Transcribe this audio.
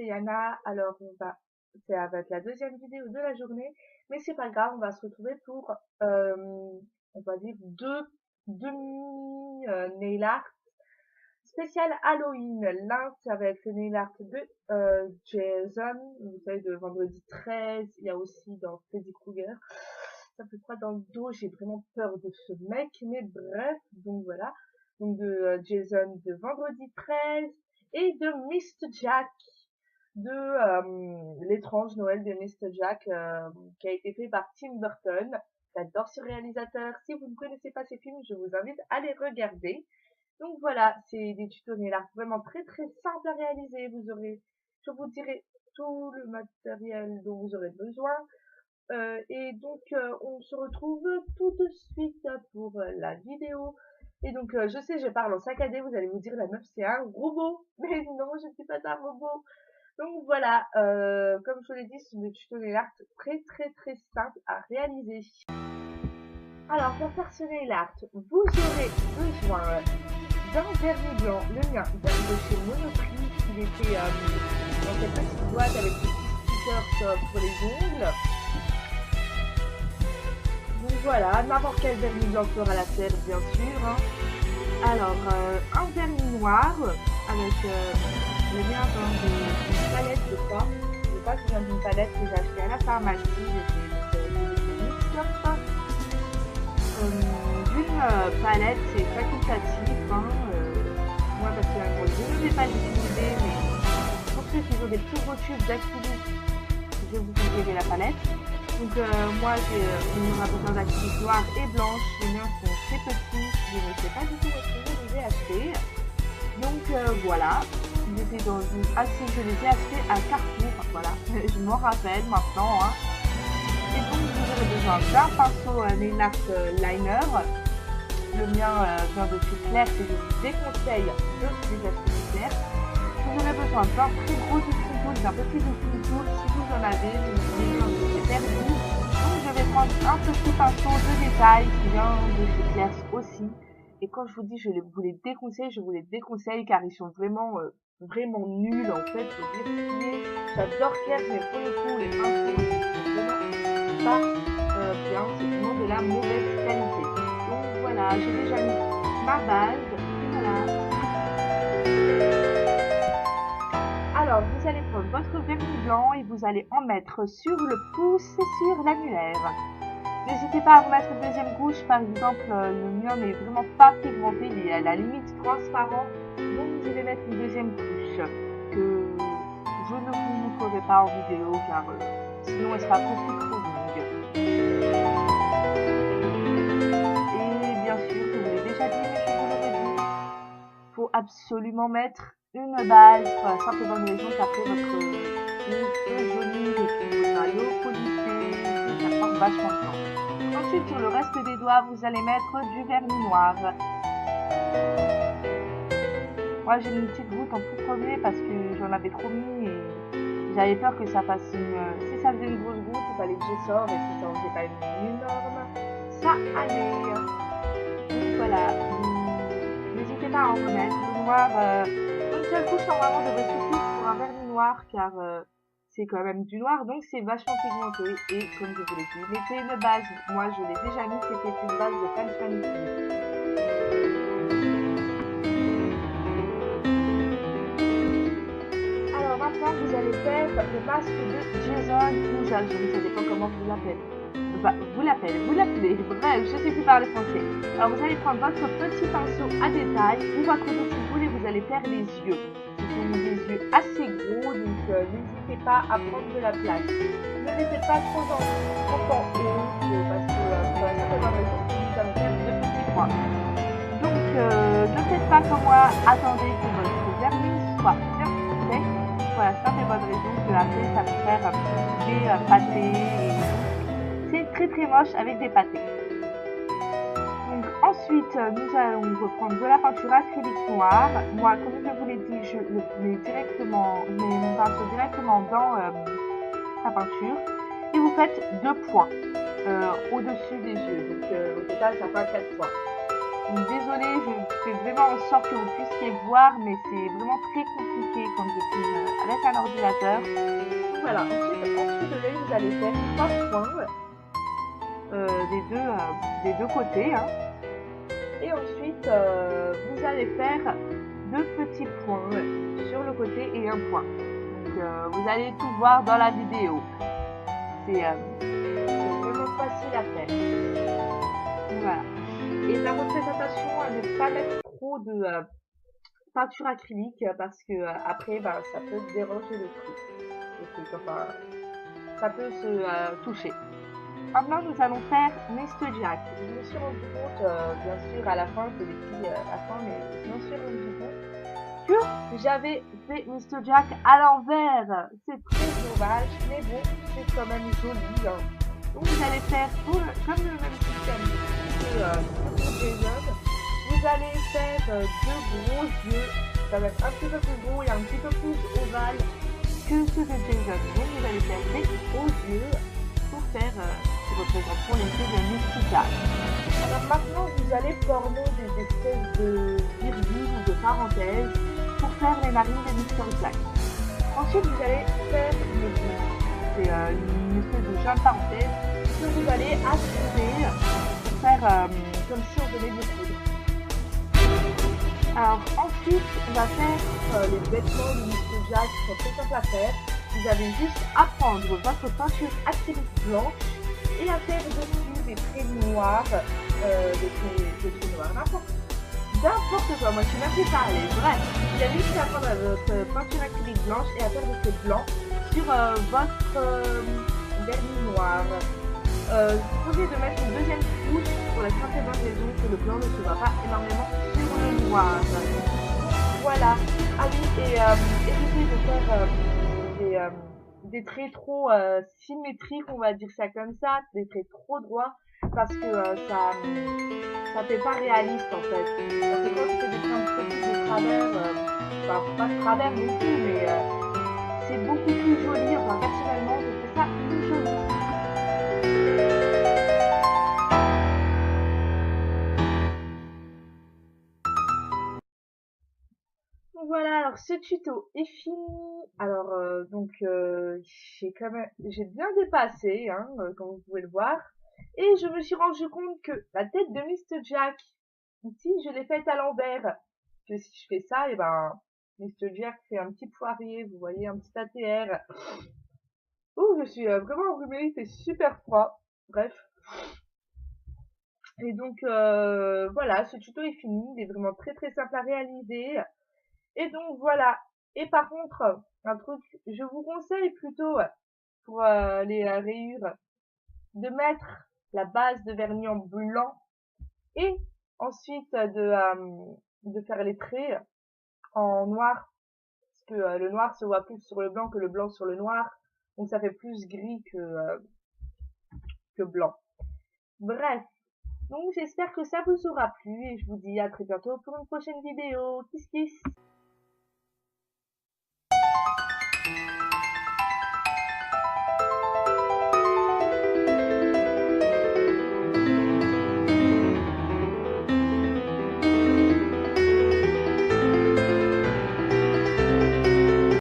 c'est Yana. Alors, c'est avec la deuxième vidéo de la journée, mais c'est pas grave, on va se retrouver pour, on va dire deux demi nail art spécial Halloween. L'un, c'est avec le nail art de Jason, vous savez, de vendredi 13. Il y a aussi dans Freddy Krueger. Ça me fait froid dans le dos, j'ai vraiment peur de ce mec, mais bref, donc voilà. Donc de Jason de vendredi 13 et de Mr. Jack de l'étrange Noël de Mr. Jack qui a été fait par Tim Burton. J'adore ce réalisateur. Si vous ne connaissez pas ces films, je vous invite à les regarder. Donc voilà, c'est des tutoriels art vraiment très très simples à réaliser. Je vous dirai tout le matériel dont vous aurez besoin. Et donc on se retrouve tout de suite pour la vidéo. Et donc je sais, je parle en saccadé, vous allez vous dire la meuf c'est un robot. Mais non, je ne suis pas un robot. Donc voilà, comme je vous l'ai dit, ce sont des tutoriels art très très très simples à réaliser. Alors pour faire ce nail art, vous aurez besoin d'un vernis blanc. Le mien vient de chez Monoprix. Il était dans cette petite boîte avec des petits stickers pour les ongles. Donc voilà, n'importe quel vernis blanc fera l'affaire bien sûr. Hein. Alors un vernis noir avec le mien dans une palette je crois. Je crois que c'est dans une palette que j'ai acheté à la pharmacie. D'une palette, c'est facultatif. Hein, moi parce que je ne vais pas l'utiliser, mais pour ceux qui ont des plus gros tubes d'acrylique, je vous conseillerais la palette. Donc moi on aura besoin d'acrylique noir et blanche. Les miens sont très petits, je ne sais pas du tout où je les ai achetés. Donc voilà, je les ai achetés à Carrefour, voilà, je m'en rappelle maintenant. Hein. Et donc vous aurez besoin d'un pinceau nail art liner. Le mien vient de chez Claire, que je vous déconseille de les acheter chez Claire. Vous aurez besoin d'un très gros outil tool, d'un petit outil tool. Si vous en avez, je l'ai perdu. Donc je vais prendre un petit pinceau de détail qui vient de chez Claire aussi. Et quand je vous dis vous les déconseille, je vous les déconseille car ils sont vraiment vraiment nuls en fait. Faut dire j'adore Claire, mais pour le coup les pinceaux sont vraiment pas bien, c'est vraiment de la mauvaise qualité. Donc voilà, j'ai déjà mis ma base. Voilà. Alors vous allez prendre votre vernis blanc et vous allez en mettre sur le pouce et sur l'annulaire. N'hésitez pas à remettre une deuxième couche, par exemple le mien n'est vraiment pas pigmenté, il est à la limite transparent, donc je vais mettre une deuxième couche que je ne vous montrerai pas en vidéo car sinon elle sera beaucoup trop longue. Et bien sûr, je vous l'ai déjà dit, mais je vous le redis, il faut absolument mettre une base pour la simple bonne raison qu'après votre cheveux jaunis et puis votre maillot polissé, ça prend vachement de temps. Ensuite, sur le reste des doigts, vous allez mettre du vernis noir. Moi, j'ai mis une petite goutte en tout premier parce que j'en avais trop mis et j'avais peur que ça fasse si ça faisait une grosse goutte, il fallait que je sorte et si ça en faisait pas une énorme, ça allait. Donc voilà, n'hésitez pas à en remettre. Le noir, une seule couche normalement devrait suffire pour un vernis noir car c'est quand même du noir, donc c'est vachement pigmenté. Et comme je vous l'ai dit, mettez une base. Moi, je l'ai déjà mis, c'était une base de French Vanity. Alors maintenant, vous allez faire le masque de Jason ou Jason, ça dépend comment vous l'appelez. Vous l'appelez, bref, je sais plus parler français. Alors vous allez prendre votre petit pinceau à détail ou votre outil tool et vous allez faire les yeux. Des yeux assez gros, donc n'hésitez pas à prendre de la place. Ne les faites pas trop en haut, parce que ça fait pas raison que vous allez faire de petits points. Donc ne faites pas comme moi, attendez que votre vernis soit bien sec. Voilà, ça fait bonne raison que après ça peut faire des pâtés. C'est très très moche avec des pâtés. Donc ensuite, nous allons reprendre de la peinture acrylique noire. Moi, comme je vous l'ai dit, je le mets mon pinceau directement dans la peinture. Et vous faites 2 points au-dessus des yeux. Donc au total, ça fait 4 points. Donc désolée, je fais vraiment en sorte que vous puissiez voir, mais c'est vraiment très compliqué quand je filme avec un ordinateur. Donc voilà, ensuite de l'œil, vous allez faire 3 points des deux côtés. Hein. Et ensuite, vous allez faire 2 petits points sur le côté et un point. Donc vous allez tout voir dans la vidéo. C'est vraiment facile à faire. Voilà. Et la représentation, à ne pas mettre trop de peinture acrylique parce que après, ben, ça peut déranger le truc. Enfin, ça peut se toucher. Maintenant, nous allons faire Mr. Jack. Je me suis rendu compte, bien sûr, à la fin, je l'ai dit à la fin, mais je me suis rendu compte que j'avais fait Mr. Jack à l'envers. C'est très dommage, mais bon, c'est quand même joli. Hein. Donc, vous allez faire comme le même système que pour Jason. Vous allez faire deux gros yeux. Ça va être un petit peu plus gros et un petit peu plus ovale que ceux de Jason. Donc, vous allez faire des gros yeux pour faire qui représenteront les yeux de Mr. Jack. Alors maintenant, vous allez former des espèces de virgules ou de parenthèses pour faire les narines de Mr. Jack. Ensuite, vous allez faire c'est une espèce de jointe parenthèse que vous allez assurer pour faire comme si on venait de coudre. Alors ensuite, on va faire les vêtements de Mr. Jack qui sont très simples à faire. Vous avez juste à prendre votre peinture acrylique blanche et à faire dessus des traits noirs, des traits noirs, n'importe quoi, moi je suis même plus parlée. Bref, vous avez juste à prendre votre peinture acrylique blanche et à faire des traits blancs sur votre vernis noir. Vous pouvez de mettre une deuxième couche pour la simple et bonne raison que le blanc ne se voit pas énormément sur le noir. Voilà. Ah oui, et évitez de faire des traits trop symétriques, on va dire ça comme ça, des traits trop droits, parce que ça fait pas réaliste en fait. Parce que quand tu fais des traits un petit peu plus de travers, pas de travers non plus, mais c'est beaucoup plus joli. Enfin, personnellement, je trouve ça plus joli. Voilà, alors ce tuto est fini. Alors j'ai bien dépassé, hein, comme vous pouvez le voir, et je me suis rendu compte que la tête de Mr. Jack, si je l'ai faite à l'envers, que si je fais ça, et ben Mr. Jack fait un petit poirier, vous voyez, un petit ATR. Ouh, je suis vraiment enrhumée, il fait super froid. Bref. Et donc voilà, ce tuto est fini, il est vraiment très très simple à réaliser. Et donc voilà. Et par contre, un truc, je vous conseille plutôt pour les rayures de mettre la base de vernis en blanc et ensuite de faire les traits en noir, parce que le noir se voit plus sur le blanc que le blanc sur le noir, donc ça fait plus gris que blanc. Bref, donc j'espère que ça vous aura plu et je vous dis à très bientôt pour une prochaine vidéo. Kiss kiss.